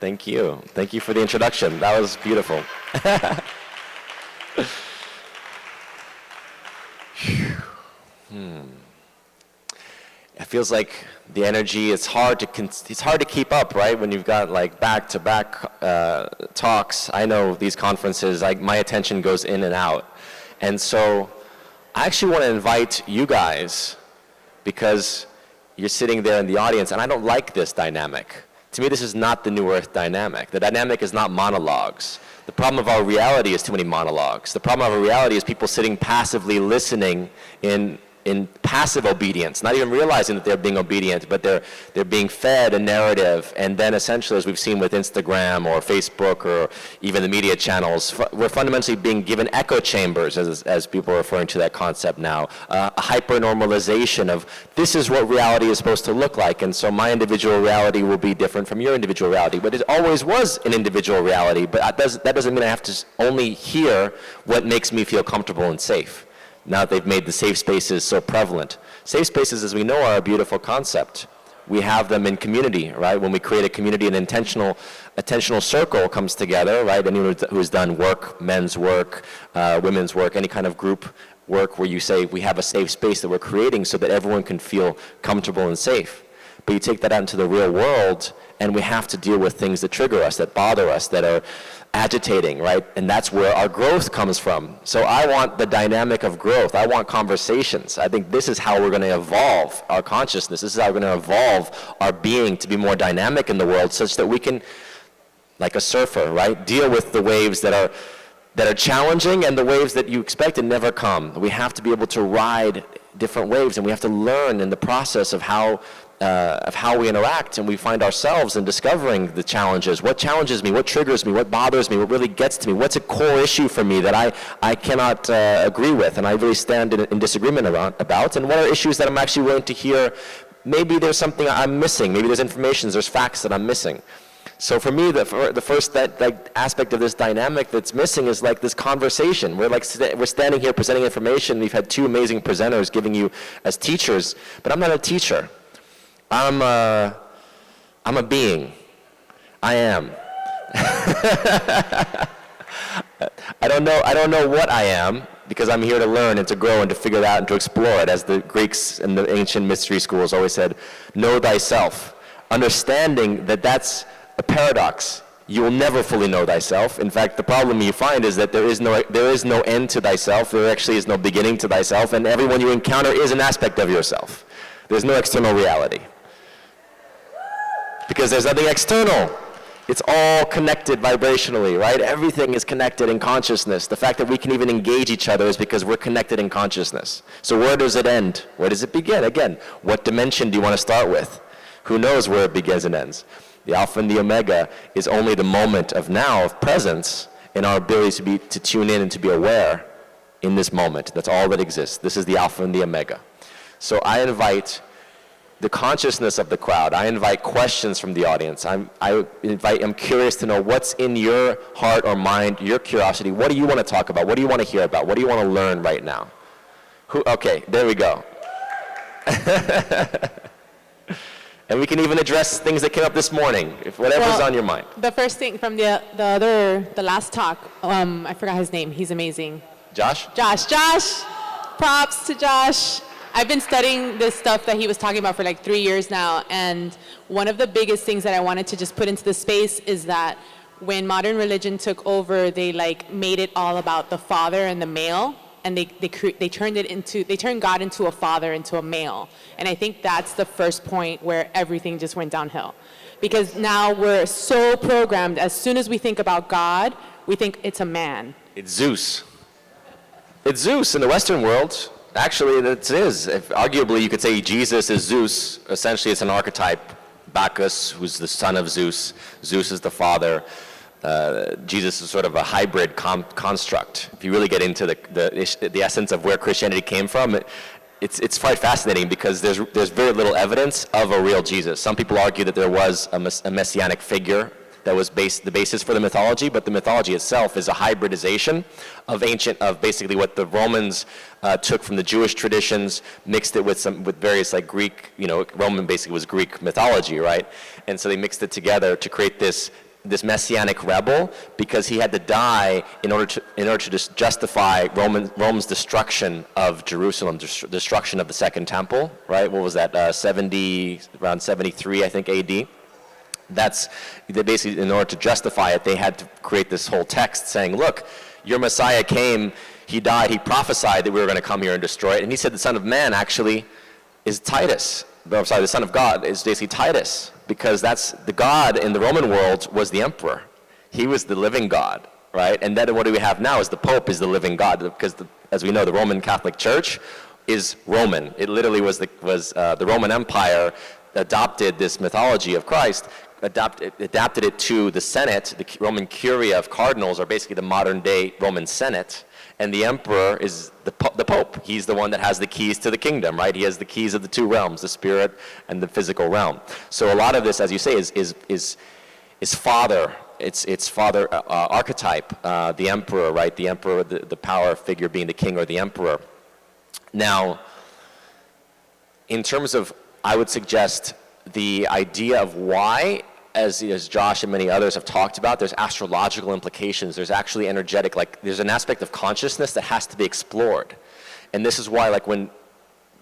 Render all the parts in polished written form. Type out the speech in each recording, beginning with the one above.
Thank you. Thank you for the introduction. That was beautiful. It feels like the energy, it's hard to keep up, right? When you've got like back-to-back talks. I know these conferences, my attention goes in and out. And so I actually want to invite you guys, because you're sitting there in the audience, and I don't like this dynamic. To me, this is not the New Earth dynamic. The dynamic is not monologues. The problem of our reality is too many monologues. The problem of our reality is people sitting passively listening in passive obedience, not even realizing that they're being obedient, but they're being fed a narrative, and then essentially, as we've seen with Instagram or Facebook or even the media channels, we're fundamentally being given echo chambers, as people are referring to that concept now, a hyper-normalization of this is what reality is supposed to look like, and so my individual reality will be different from your individual reality, but it always was an individual reality, but that doesn't mean I have to only hear what makes me feel comfortable and safe. Now that they've made the safe spaces so prevalent. Safe spaces, as we know, are a beautiful concept. We have them in community, right? When we create a community, an intentional circle comes together, right? Anyone who's done work, men's work, women's work, any kind of group work where you say we have a safe space that we're creating so that everyone can feel comfortable and safe. But you take that out into the real world, and we have to deal with things that trigger us, that bother us, that are agitating, right? And that's where our growth comes from. So I want the dynamic of growth. I want conversations. I think this is how we're going to evolve our consciousness. This is how we're going to evolve our being to be more dynamic in the world, such that we can, like a surfer, right, deal with the waves that are challenging and the waves that you expect to never come. We have to be able to ride different waves, and we have to learn in the process of how we interact, and we find ourselves in discovering the challenges. What challenges me? What triggers me? What bothers me? What really gets to me? What's a core issue for me that I cannot agree with, and I really stand in disagreement about? And what are issues that I'm actually willing to hear? Maybe there's something I'm missing. Maybe there's information, there's facts that I'm missing. So for me, the first aspect of this dynamic that's missing is like this conversation. We're standing here presenting information. We've had two amazing presenters giving you as teachers, but I'm not a teacher. I'm a being. I am. I don't know what I am, because I'm here to learn and to grow and to figure it out and to explore it. As the Greeks and the ancient mystery schools always said, know thyself. Understanding that that's a paradox. You will never fully know thyself. In fact, the problem you find is that there is no end to thyself. There actually is no beginning to thyself, and everyone you encounter is an aspect of yourself. There's no external reality, because there's nothing external. It's all connected vibrationally, right? Everything is connected in consciousness. The fact that we can even engage each other is because we're connected in consciousness. So where does it end? Where does it begin? Again, what dimension do you want to start with? Who knows where it begins and ends? The Alpha and the Omega is only the moment of now, of presence, in our ability to tune in and to be aware in this moment. That's all that exists. This is the Alpha and the Omega. So I invite the consciousness of the crowd. I invite questions from the audience. I'm curious to know what's in your heart or mind, your curiosity. What do you want to talk about? What do you want to hear about? What do you want to learn right now? Okay, there we go. And we can even address things that came up this morning, if whatever's on your mind. The first thing from the last talk, I forgot his name. He's amazing. Josh? Josh. Props to Josh. I've been studying this stuff that he was talking about for like 3 years now, and one of the biggest things that I wanted to just put into the space is that when modern religion took over, they made it all about the father and the male, and they turned God into a father, into a male. And I think that's the first point where everything just went downhill. Because now we're so programmed, as soon as we think about God, we think it's a man. It's Zeus. It's Zeus in the Western world. Actually, it is. Arguably, you could say Jesus is Zeus. Essentially, it's an archetype. Bacchus, who's the son of Zeus. Zeus is the father. Jesus is sort of a hybrid construct. If you really get into the essence of where Christianity came from, it's quite fascinating, because there's very little evidence of a real Jesus. Some people argue that there was a messianic figure that was the basis for the mythology, but the mythology itself is a hybridization of basically what the Romans took from the Jewish traditions, mixed it with various Greek, Roman basically was Greek mythology, right? And so they mixed it together to create this this messianic rebel because he had to die in order to just justify Rome's destruction of Jerusalem, destruction of the Second Temple, right? What was that, around 73, I think, AD? They basically, in order to justify it, they had to create this whole text saying, look, your Messiah came, he died, he prophesied that we were going to come here and destroy it, and he said the Son of Man actually is Titus. I'm sorry, the Son of God is basically Titus, because that's the God in the Roman world was the emperor. He was the living God, right? And then what do we have now is the Pope is the living God, because as we know, the Roman Catholic Church is Roman. It literally was the Roman Empire adopted this mythology of Christ, adapted it to the Senate. The Roman Curia of cardinals are basically the modern day Roman Senate. And the emperor is the Pope. He's the one that has the keys to the kingdom, right? He has the keys of the two realms, the spirit and the physical realm. So a lot of this, as you say, is father. It's father archetype, the emperor, right? The emperor, the power figure being the king or the emperor. Now, in terms of, I would suggest the idea of why, as Josh and many others have talked about, there's astrological implications. There's actually energetic, like there's an aspect of consciousness that has to be explored. And this is why, like when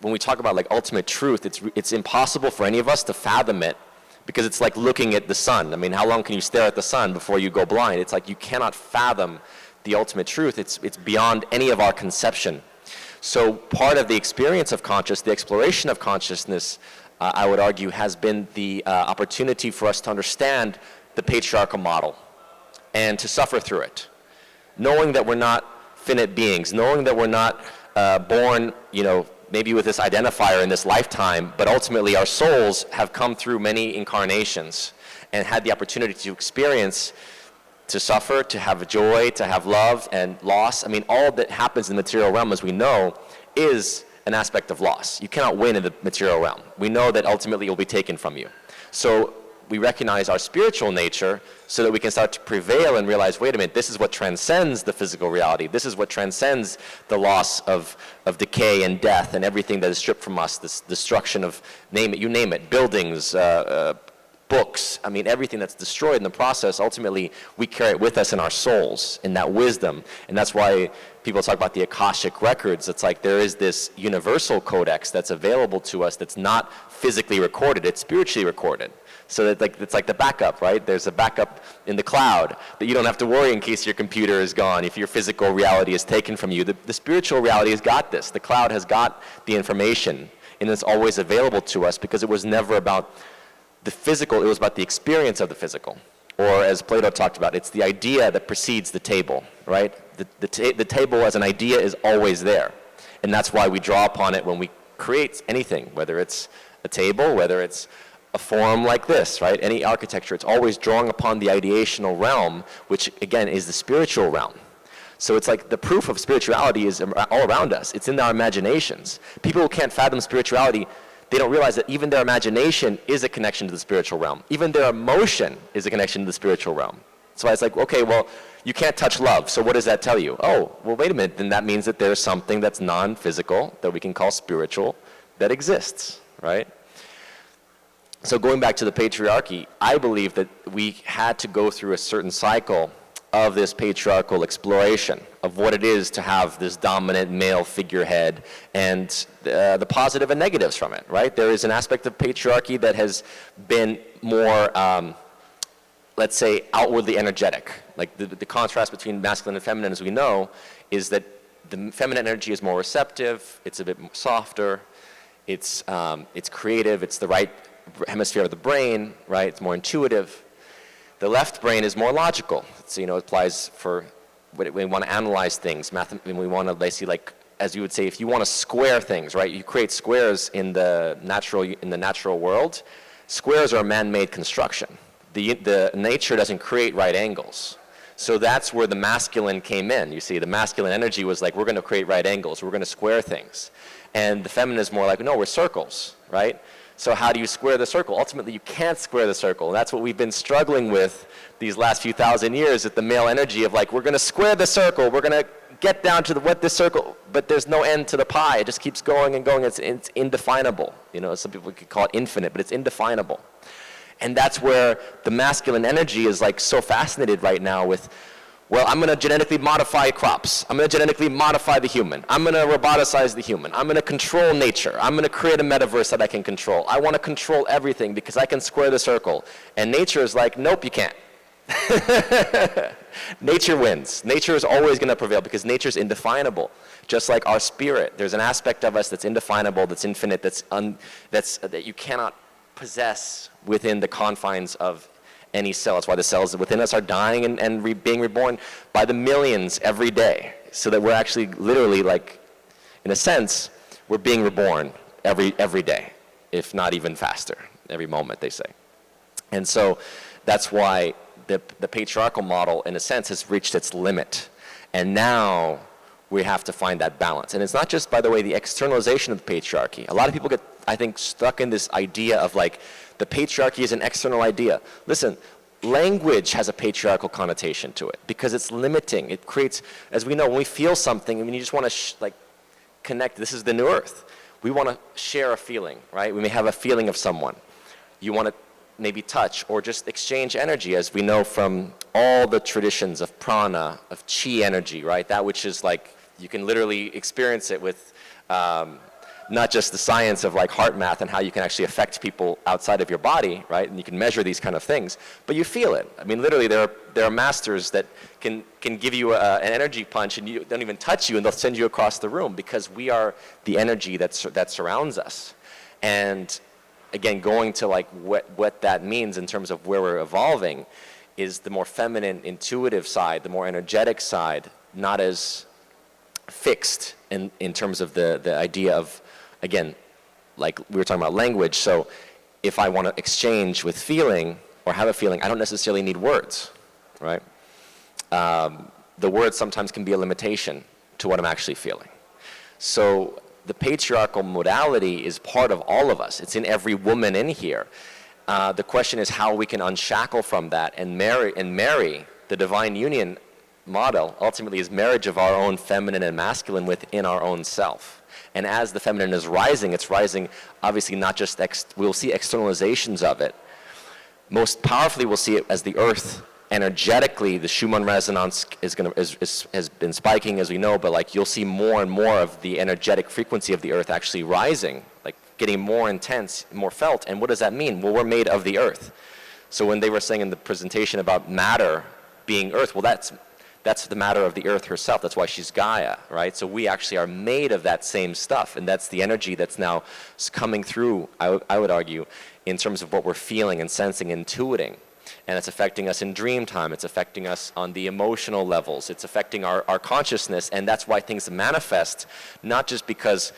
we talk about like ultimate truth, it's impossible for any of us to fathom it, because it's like looking at the sun. I mean, how long can you stare at the sun before you go blind? It's like you cannot fathom the ultimate truth. It's beyond any of our conception. So part of the experience of consciousness, the exploration of consciousness, I would argue, has been the opportunity for us to understand the patriarchal model and to suffer through it. Knowing that we're not finite beings, knowing that we're not born, maybe with this identifier in this lifetime, but ultimately our souls have come through many incarnations and had the opportunity to experience, to suffer, to have joy, to have love and loss. I mean, all that happens in the material realm, as we know, is an aspect of loss. You cannot win in the material realm. We know that ultimately it will be taken from you. So we recognize our spiritual nature so that we can start to prevail and realize, wait a minute, this is what transcends the physical reality. This is what transcends the loss of decay and death and everything that is stripped from us, this destruction of, you name it, buildings, books, I mean, everything that's destroyed in the process, ultimately, we carry it with us in our souls, in that wisdom. And that's why people talk about the Akashic records. It's like there is this universal codex that's available to us that's not physically recorded, it's spiritually recorded. So that it's like the backup, right? There's a backup in the cloud that you don't have to worry in case your computer is gone, if your physical reality is taken from you. The spiritual reality has got this. The cloud has got the information, and it's always available to us because it was never about the physical, it was about the experience of the physical. Or as Plato talked about, it's the idea that precedes the table, right? The table as an idea is always there. And that's why we draw upon it when we create anything, whether it's a table, whether it's a form like this, right? Any architecture, it's always drawing upon the ideational realm, which again is the spiritual realm. So it's like the proof of spirituality is all around us. It's in our imaginations. People who can't fathom spirituality, they don't realize that even their imagination is a connection to the spiritual realm. Even their emotion is a connection to the spiritual realm. So it's like, okay, well, you can't touch love, so what does that tell you? Oh, well, wait a minute, then that means that there's something that's non-physical, that we can call spiritual, that exists, right? So going back to the patriarchy, I believe that we had to go through a certain cycle of this patriarchal exploration of what it is to have this dominant male figurehead and the positive and negatives from it, right? There is an aspect of patriarchy that has been more, let's say, outwardly energetic. Like the contrast between masculine and feminine, as we know, is that the feminine energy is more receptive, it's a bit more softer, it's creative, it's the right hemisphere of the brain, right? It's more intuitive. The left brain is more logical. So, it applies for when we want to analyze things. When we want to basically, like, as you would say, if you want to square things, right? You create squares in the natural world. Squares are a man-made construction. The nature doesn't create right angles. So that's where the masculine came in. You see, the masculine energy was like, we're going to create right angles. We're going to square things. And the feminine is more like, no, we're circles, right? So how do you square the circle? Ultimately, you can't square the circle. And that's what we've been struggling with these last few thousand years, with the male energy of like, we're going to square the circle. We're going to get down to what this circle, but there's no end to the pie. It just keeps going and going. It's indefinable. Some people could call it infinite, but it's indefinable. And that's where the masculine energy is like so fascinated right now with, well, I'm going to genetically modify crops. I'm going to genetically modify the human. I'm going to roboticize the human. I'm going to control nature. I'm going to create a metaverse that I can control. I want to control everything because I can square the circle. And nature is like, nope, you can't. Nature wins. Nature is always going to prevail because nature is indefinable. Just like our spirit, there's an aspect of us that's indefinable, that's infinite, that you cannot possess within the confines of any cell. That's why the cells within us are dying and being reborn by the millions every day. So that we're actually literally, like, in a sense, we're being reborn every day, if not even faster, every moment, they say. And so that's why the patriarchal model, in a sense, has reached its limit. And now we have to find that balance. And it's not just, by the way, the externalization of the patriarchy. A lot of people get, I think, stuck in this idea of like, the patriarchy is an external idea. Listen, language has a patriarchal connotation to it because it's limiting. It creates, as we know, when we feel something, I mean, you just want to like connect. This is the new earth. We want to share a feeling, right? We may have a feeling of someone. You want to maybe touch or just exchange energy, as we know from all the traditions of prana, of chi energy, right? That which is like, you can literally experience it with not just the science of like heart math and how you can actually affect people outside of your body, right? And you can measure these kind of things, but you feel it. I mean, literally there are masters that can give you an energy punch and you don't even touch you and they'll send you across the room because we are the energy that surrounds us. And again, going to like what that means in terms of where we're evolving is the more feminine, intuitive side, the more energetic side, not as fixed in terms of the idea of, again, like we were talking about language. So if I want to exchange with feeling or have a feeling, I don't necessarily need words, right? The words sometimes can be a limitation to what I'm actually feeling. So the patriarchal modality is part of all of us. It's in every woman in here. The question is how we can unshackle from that and marry the divine union model ultimately is marriage of our own feminine and masculine within our own self. And as the feminine is rising, it's rising obviously not just, we'll see externalizations of it. Most powerfully we'll see it as the earth energetically, the Schumann resonance has been spiking, as we know, but like you'll see more and more of the energetic frequency of the earth actually rising, like getting more intense, more felt. And what does that mean? Well, we're made of the earth. So when they were saying in the presentation about matter being earth, well, that's the matter of the earth herself. That's why she's Gaia, right? So we actually are made of that same stuff, and that's the energy that's now coming through, I would argue, in terms of what we're feeling and sensing, intuiting. And it's affecting us in dream time. It's affecting us on the emotional levels. It's affecting our consciousness, and that's why things manifest, not just because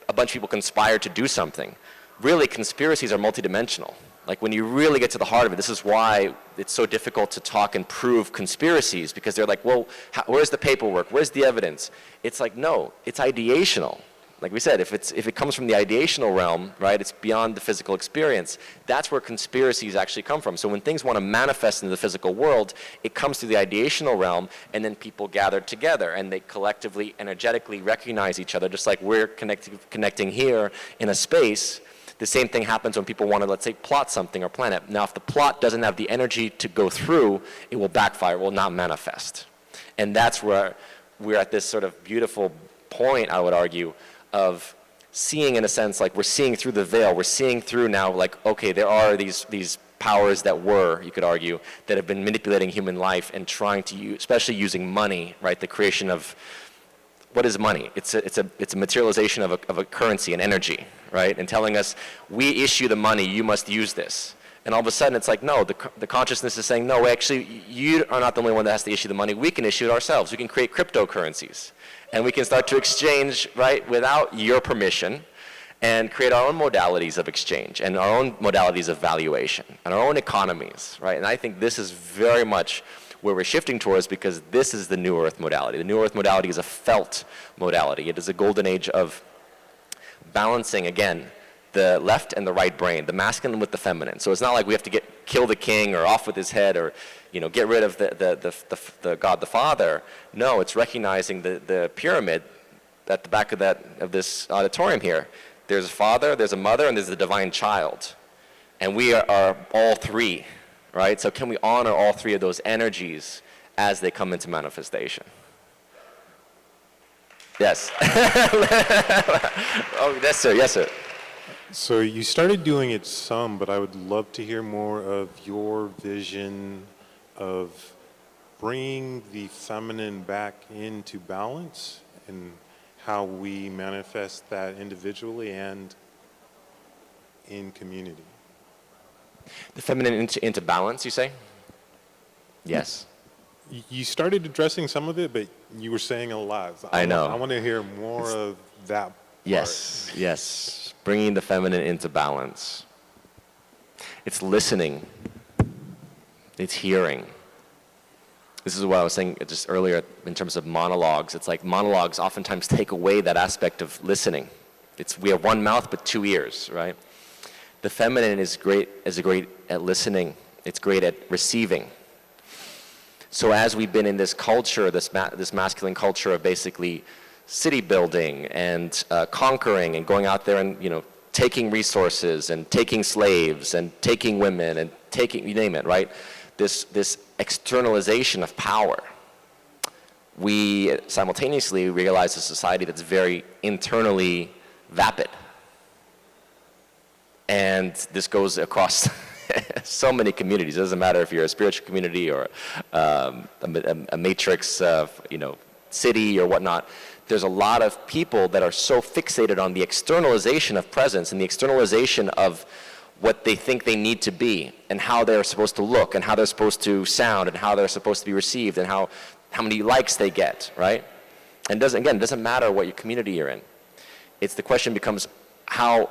a bunch of people conspire to do something. Really, conspiracies are multidimensional. Like when you really get to the heart of it, this is why it's so difficult to talk and prove conspiracies, because they're like, well, where's the paperwork? Where's the evidence? It's like, no, it's ideational. Like we said, if it comes from the ideational realm, right, it's beyond the physical experience. That's where conspiracies actually come from. So when things want to manifest in the physical world, it comes through the ideational realm, and then people gather together, and they collectively, energetically recognize each other, just like we're connecting here in a space. The same thing happens when people want to, let's say, plot something or plan it. Now, if the plot doesn't have the energy to go through, it will backfire, it will not manifest. And that's where we're at this sort of beautiful point, I would argue, of seeing, in a sense, like we're seeing through the veil. We're seeing through now, like, okay, there are these powers that were, you could argue, that have been manipulating human life and trying to use, especially using money, right, the creation of, what is money? It's a materialization of a currency, an energy, right? And telling us, we issue the money, you must use this. And all of a sudden it's like, no, the consciousness is saying, no, actually, you are not the only one that has to issue the money. We can issue it ourselves. We can create cryptocurrencies. And we can start to exchange, right, without your permission, and create our own modalities of exchange and our own modalities of valuation and our own economies, right? And I think this is very much where we're shifting towards, because this is the New Earth modality. The New Earth modality is a felt modality. It is a golden age of balancing, again, the left and the right brain, the masculine with the feminine. So it's not like we have to kill the king or off with his head or, you know, get rid of the God the Father. No, it's recognizing the pyramid at the back of this auditorium here. There's a father, there's a mother, and there's the divine child. And we are all three, right? So can we honor all three of those energies as they come into manifestation? Yes. Oh, yes, sir. Yes, sir. So you started doing it some, but I would love to hear more of your vision of bringing the feminine back into balance and how we manifest that individually and in community. The feminine into balance, you say? Yes. You started addressing some of it, but you were saying a lot. So I know. I want to hear more of that part. Yes, yes. Bringing the feminine into balance. It's listening. It's hearing. This is what I was saying just earlier in terms of monologues. It's like monologues oftentimes take away that aspect of listening. We have one mouth but two ears, right? The feminine is great at listening. It's great at receiving. So as we've been in this culture, this masculine culture of basically city building and conquering and going out there and, you know, taking resources and taking slaves and taking women and taking, you name it, right? This externalization of power. We simultaneously realize a society that's very internally vapid. And this goes across so many communities. It doesn't matter if you're a spiritual community or a matrix, you know, city or whatnot. There's a lot of people that are so fixated on the externalization of presence and the externalization of what they think they need to be and how they're supposed to look and how they're supposed to sound and how they're supposed to be received and how many likes they get, right? And it doesn't matter what your community you're in. The question becomes, how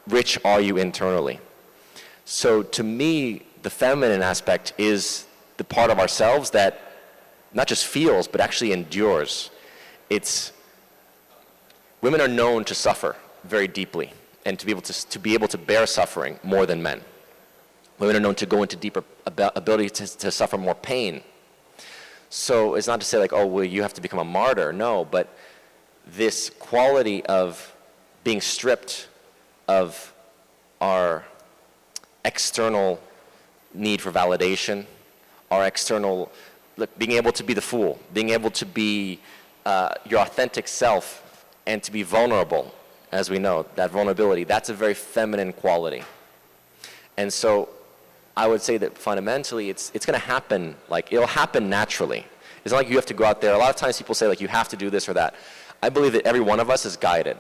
rich are you internally? So to me, the feminine aspect is the part of ourselves that not just feels, but actually endures. Women are known to suffer very deeply and to be able to bear suffering more than men. Women are known to go into deeper ability to suffer more pain. So it's not to say like, oh, well, you have to become a martyr. No, but this quality of being stripped of our external need for validation, our external, being able to be the fool, being able to be your authentic self and to be vulnerable, as we know, that vulnerability, that's a very feminine quality. And so I would say that fundamentally it's going to happen, like it'll happen naturally. It's not like you have to go out there. A lot of times people say like you have to do this or that. I believe that every one of us is guided.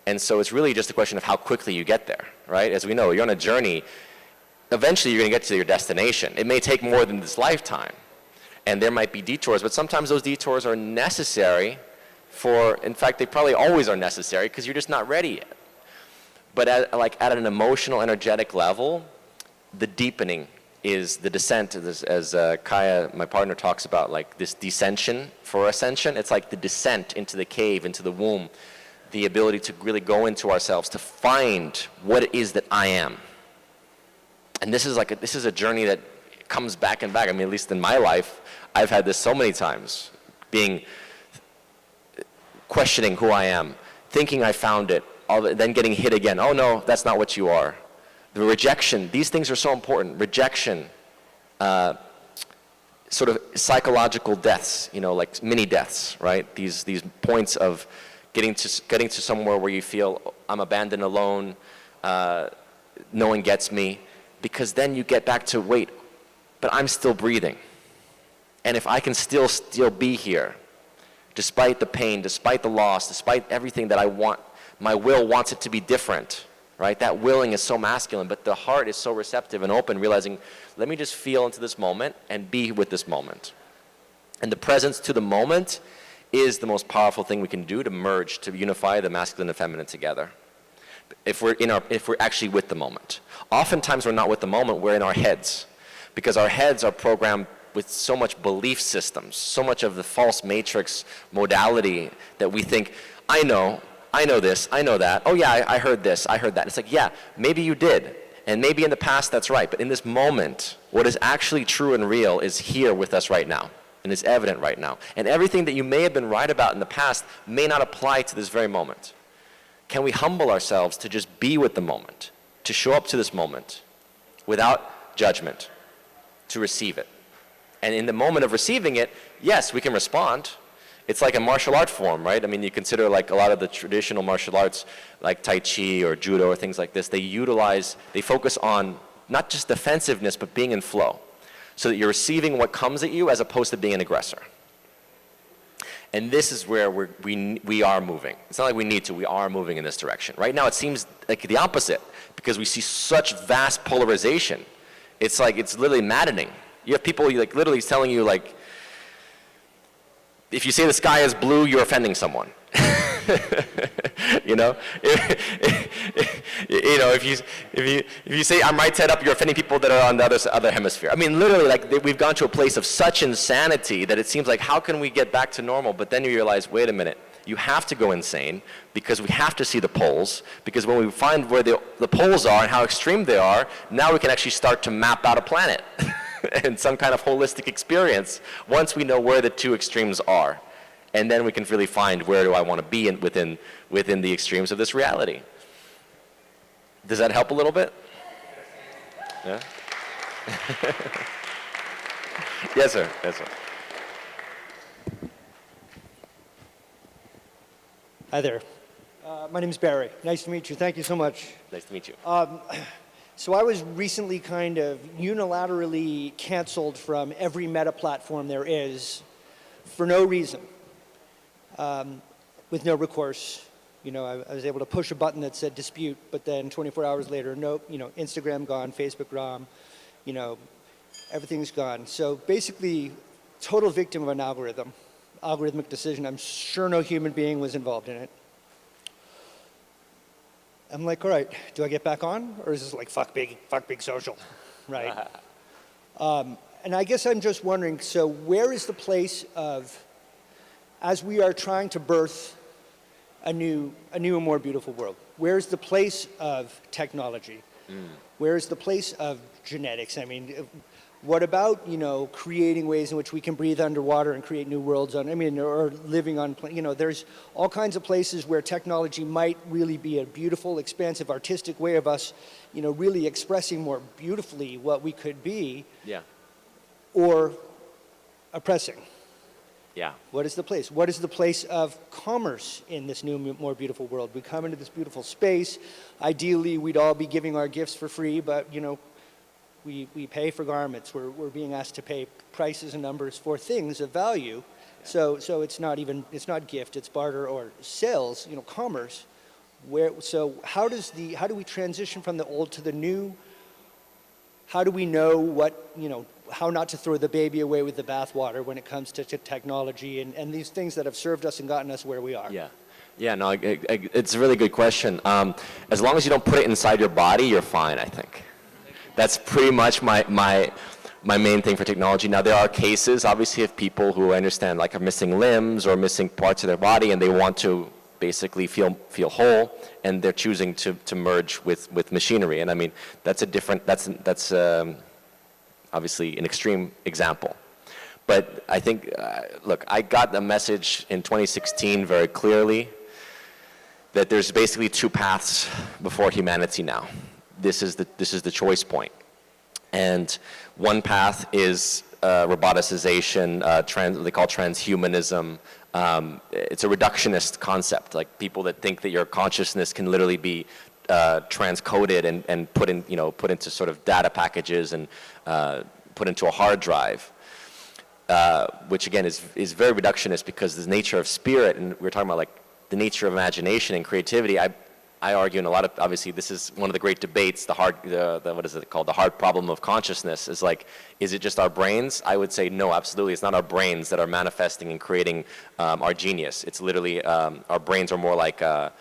And so it's really just a question of how quickly you get there, right? As we know, you're on a journey. Eventually you're going to get to your destination. It may take more than this lifetime. And there might be detours, but sometimes those detours are necessary in fact, they probably always are necessary because you're just not ready yet. But at an emotional, energetic level, the deepening is the descent, as Kaya, my partner, talks about, like this descension for ascension. It's like the descent into the cave, into the womb, the ability to really go into ourselves, to find what it is that I am. And this is a journey that comes back and back. I mean, at least in my life, I've had this so many times, questioning who I am, thinking I found it, then getting hit again. Oh no, that's not what you are. The rejection, these things are so important. Rejection, sort of psychological deaths, you know, like mini deaths, right? These points of getting to somewhere where you feel I'm abandoned, alone, no one gets me, because then you get back to, wait, but I'm still breathing. And if I can still be here, despite the pain, despite the loss, despite everything that I want, my will wants it to be different, right? That willing is so masculine, but the heart is so receptive and open, realizing, let me just feel into this moment and be with this moment. And the presence to the moment is the most powerful thing we can do to merge, to unify the masculine and feminine together. If we're actually with the moment. Oftentimes we're not with the moment, we're in our heads, because our heads are programmed with so much belief systems, so much of the false matrix modality that we think, I know this, I know that, oh yeah, I heard this, I heard that. It's like, yeah, maybe you did, and maybe in the past that's right, but in this moment, what is actually true and real is here with us right now, and is evident right now. And everything that you may have been right about in the past may not apply to this very moment. Can we humble ourselves to just be with the moment, to show up to this moment, without judgment, to receive it. And in the moment of receiving it, yes, we can respond. It's like a martial art form, right? I mean, you consider like a lot of the traditional martial arts, like Tai Chi or Judo or things like this, they focus on not just defensiveness, but being in flow, so that you're receiving what comes at you as opposed to being an aggressor. And this is where we are moving. It's not like we need to, we are moving in this direction. Right now it seems like the opposite, because we see such vast polarization. It's like, it's literally maddening. You have people like literally telling you like, if you say the sky is blue, you're offending someone. You know, if you say I'm right side up, you're offending people that are on the other hemisphere. I mean, literally, like we've gone to a place of such insanity that it seems like, how can we get back to normal? But then you realize, wait a minute, you have to go insane, because we have to see the poles, because when we find where the poles are and how extreme they are, now we can actually start to map out a planet and some kind of holistic experience once we know where the two extremes are. And then we can really find, where do I want to be within the extremes of this reality. Does that help a little bit? Yeah? Yes, sir. Yes, sir. Hi there. My name is Barry. Nice to meet you. Thank you so much. Nice to meet you. So I was recently kind of unilaterally canceled from every meta platform there is for no reason, with no recourse. You know, I was able to push a button that said dispute, but then 24 hours later, nope, you know, Instagram gone, Facebook gone, you know, everything's gone. So basically, total victim of an algorithmic decision. I'm sure no human being was involved in it. I'm like, all right, do I get back on? Or is this like fuck big social, right? And I guess I'm just wondering, so where is the place of, as we are trying to birth a new and more beautiful world, where's the place of technology? Where's the place of genetics? I mean, what about, you know, creating ways in which we can breathe underwater and create new worlds on, I mean, or living on, you know, there's all kinds of places where technology might really be a beautiful, expansive, artistic way of us, you know, really expressing more beautifully what we could be. Yeah. Or oppressing. Yeah. What is the place? What is the place of commerce in this new, more beautiful world? We come into this beautiful space. Ideally, we'd all be giving our gifts for free, but, you know, we pay for garments. We're being asked to pay prices and numbers for things of value. Yeah. So it's not gift, it's barter or sales, you know, commerce. So how do we transition from the old to the new? How do we know what, you know, how not to throw the baby away with the bathwater when it comes to technology and these things that have served us and gotten us where we are? Yeah. Yeah, no, it's a really good question. As long as you don't put it inside your body, you're fine, I think. That's pretty much my main thing for technology. Now, there are cases, obviously, of people who I understand like are missing limbs or missing parts of their body, and they want to basically feel whole, and they're choosing to merge with machinery. And I mean, that's obviously an extreme example. But I think, look, I got the message in 2016 very clearly that there's basically two paths before humanity now. This is the choice point. And one path is roboticization, they call transhumanism. It's a reductionist concept, like people that think that your consciousness can literally be transcoded and put into sort of data packages and put into a hard drive, which again is very reductionist, because the nature of spirit, and we're talking about like the nature of imagination and creativity. I argue in a lot of, obviously this is one of the great debates, what is it called, the hard problem of consciousness, is like, is it just our brains? I would say no, absolutely, it's not our brains that are manifesting and creating our genius. It's literally, our brains are more like, how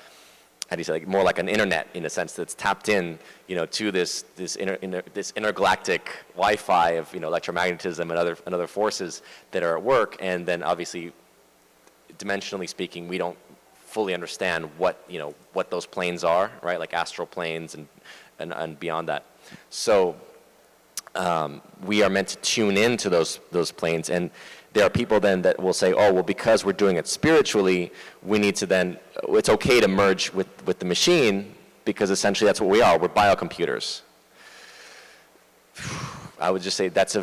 do you say, like more like an internet in a sense that's tapped in, you know, to this intergalactic Wi-Fi of, you know, electromagnetism and other forces that are at work. And then obviously, dimensionally speaking, we don't fully understand what those planes are, right? Like astral planes and beyond that. So we are meant to tune into those planes, and there are people then that will say, oh, well, because we're doing it spiritually, we need to then, it's okay to merge with the machine, because essentially that's what we are. We're biocomputers. I would just say if that's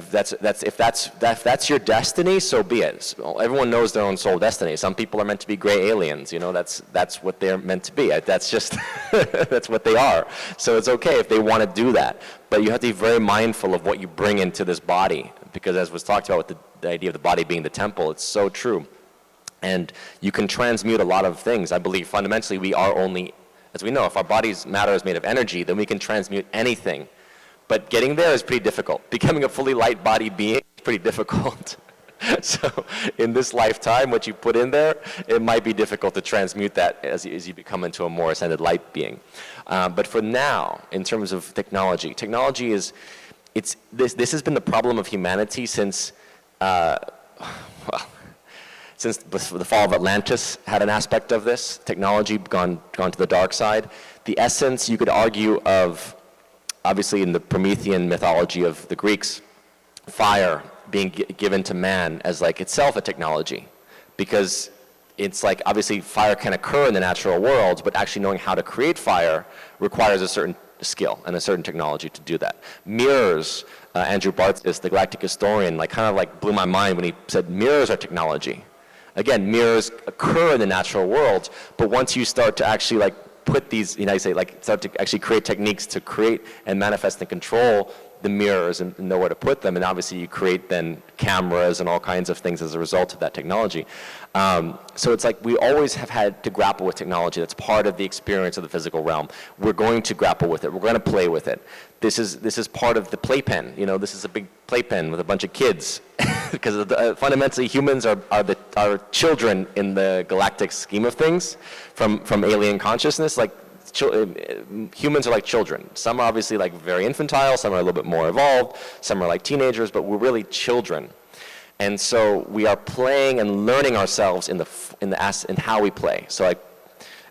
your destiny, so be it. So everyone knows their own soul destiny. Some people are meant to be gray aliens. You know, that's what they're meant to be. That's just that's what they are. So it's okay if they want to do that. But you have to be very mindful of what you bring into this body, because as was talked about with the idea of the body being the temple, it's so true. And you can transmute a lot of things. I believe fundamentally we are only, as we know, if our body's matter is made of energy, then we can transmute anything. But getting there is pretty difficult. Becoming a fully light body being is pretty difficult. So in this lifetime, what you put in there, it might be difficult to transmute that as you become into a more ascended light being. But for now, in terms of technology this has been the problem of humanity since, since the fall of Atlantis had an aspect of this. Technology gone to the dark side. The essence, you could argue, of obviously in the Promethean mythology of the Greeks, fire being given to man as like itself a technology, because it's like obviously fire can occur in the natural world, but actually knowing how to create fire requires a certain skill and a certain technology to do that. Mirrors, Andrew Bartzis, the galactic historian, like kind of like blew my mind when he said mirrors are technology. Again, mirrors occur in the natural world, but once you start to actually like put these, you know, start to actually create techniques to create and manifest and control the mirrors and know where to put them, and obviously you create then cameras and all kinds of things as a result of that technology. So it's like we always have had to grapple with technology. That's part of the experience of the physical realm. We're going to grapple with it. We're going to play with it. This is part of the playpen. You know, this is a big playpen with a bunch of kids, because fundamentally humans are children in the galactic scheme of things, from alien consciousness. Like humans are like children. Some are obviously like very infantile, some are a little bit more evolved, some are like teenagers, but we're really children. And so we are playing and learning ourselves in how we play. So like,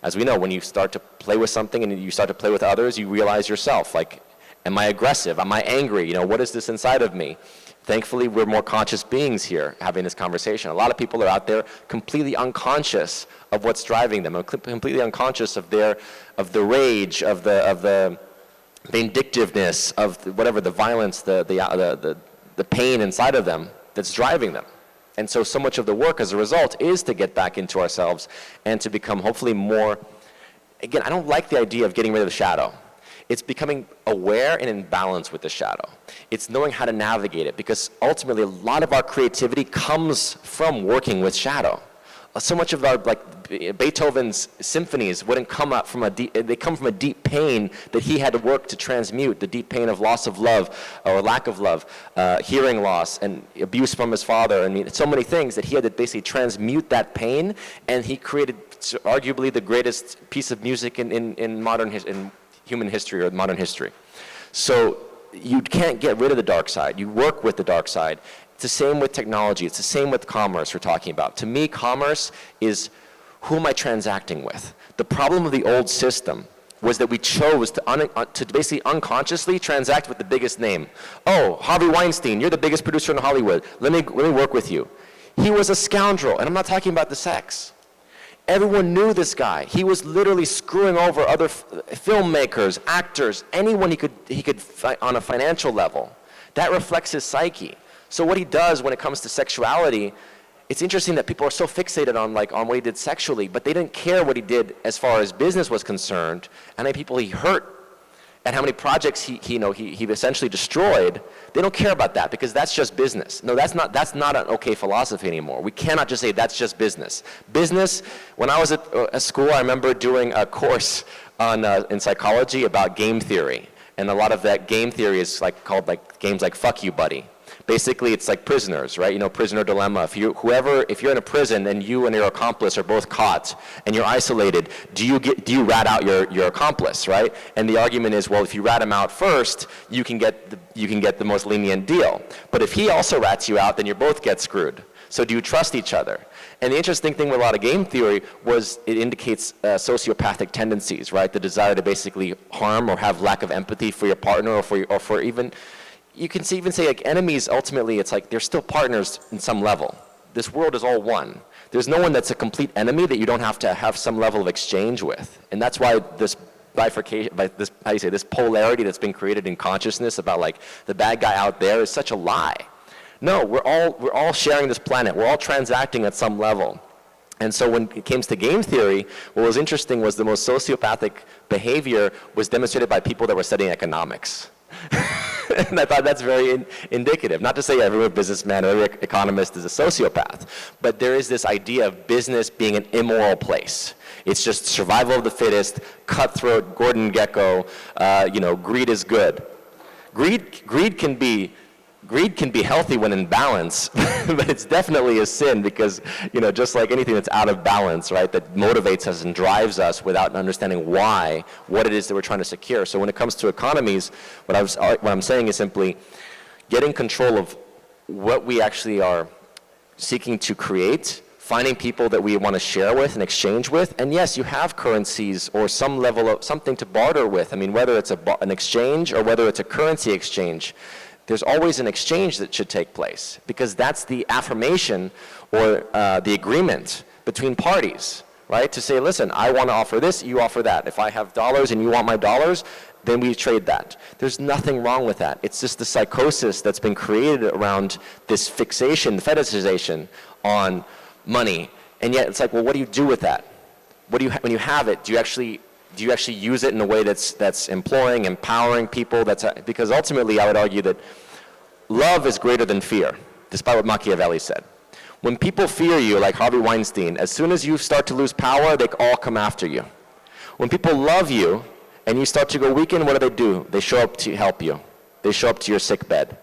as we know, when you start to play with something and you start to play with others, you realize yourself, like, am I aggressive? Am I angry? You know, what is this inside of me? Thankfully, we're more conscious beings here having this conversation. A lot of people are out there completely unconscious of what's driving them, completely unconscious of the rage, of the vindictiveness, of whatever, the violence, the pain inside of them that's driving them. And so much of the work as a result is to get back into ourselves and to become hopefully more, again, I don't like the idea of getting rid of the shadow. It's becoming aware and in balance with the shadow. It's knowing how to navigate it, because ultimately a lot of our creativity comes from working with shadow. So much of our, like Beethoven's symphonies wouldn't come out from they come from a deep pain that he had to work to transmute, the deep pain of loss of love or lack of love, hearing loss and abuse from his father. I mean, so many things that he had to basically transmute that pain, and he created arguably the greatest piece of music in human history or modern history. So you can't get rid of the dark side. You work with the dark side. It's the same with technology. It's the same with commerce we're talking about. To me, commerce is who am I transacting with? The problem of the old system was that we chose to basically unconsciously transact with the biggest name. Oh, Harvey Weinstein, you're the biggest producer in Hollywood. Let me work with you. He was a scoundrel, and I'm not talking about the sex. Everyone knew this guy. He was literally screwing over other filmmakers, actors, anyone he could on a financial level. That reflects his psyche. So what he does when it comes to sexuality, it's interesting that people are so fixated on what he did sexually, but they didn't care what he did as far as business was concerned, and how many people he hurt, and how many projects he essentially destroyed. They don't care about that, because that's just business. No, that's not an okay philosophy anymore. We cannot just say that's just business. Business, when I was at school, I remember doing a course in psychology about game theory. And a lot of that game theory is called games like Fuck You Buddy. Basically, it's like prisoners, right? You know, prisoner dilemma. If you're in a prison and you and your accomplice are both caught and you're isolated, do you rat out your accomplice, right? And the argument is, well, if you rat him out first, you can get the most lenient deal. But if he also rats you out, then you both get screwed. So do you trust each other? And the interesting thing with a lot of game theory was it indicates sociopathic tendencies, right? The desire to basically harm or have lack of empathy for your partner or for even. You can even say like enemies, ultimately it's like they're still partners in some level. This world is all one. There's no one that's a complete enemy that you don't have to have some level of exchange with. And that's why this bifurcation, by this, how do you say, this polarity that's been created in consciousness about like the bad guy out there is such a lie. No, we're all sharing this planet. We're all transacting at some level. And so when it came to game theory, what was interesting was the most sociopathic behavior was demonstrated by people that were studying economics. And I thought that's very indicative. Not to say every businessman or every economist is a sociopath, but there is this idea of business being an immoral place. It's just survival of the fittest, cutthroat, Gordon Gekko, greed is good. Greed can be healthy when in balance, but it's definitely a sin because, just like anything that's out of balance, right, that motivates us and drives us without understanding why, what it is that we're trying to secure. So when it comes to economies, what I'm saying is simply getting control of what we actually are seeking to create, finding people that we want to share with and exchange with, and yes, you have currencies or some level of something to barter with. I mean, whether it's an exchange or whether it's a currency exchange, there's always an exchange that should take place because that's the affirmation or the agreement between parties, right? To say, listen, I want to offer this, you offer that. If I have dollars and you want my dollars, then we trade that. There's nothing wrong with that. It's just the psychosis that's been created around this fixation, the fetishization on money. And yet it's like, well, what do you do with that? When you have it, do you actually use it in a way that's employing, empowering people? Because ultimately, I would argue that love is greater than fear, despite what Machiavelli said. When people fear you, like Harvey Weinstein, as soon as you start to lose power, they all come after you. When people love you and you start to go weaken, what do? They show up to help you. They show up to your sick bed.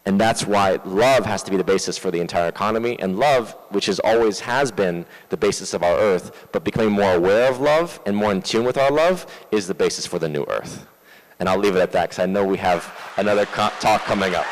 And that's why love has to be the basis for the entire economy. And love, which always has been the basis of our earth, but becoming more aware of love and more in tune with our love is the basis for the new earth. And I'll leave it at that because I know we have another talk coming up.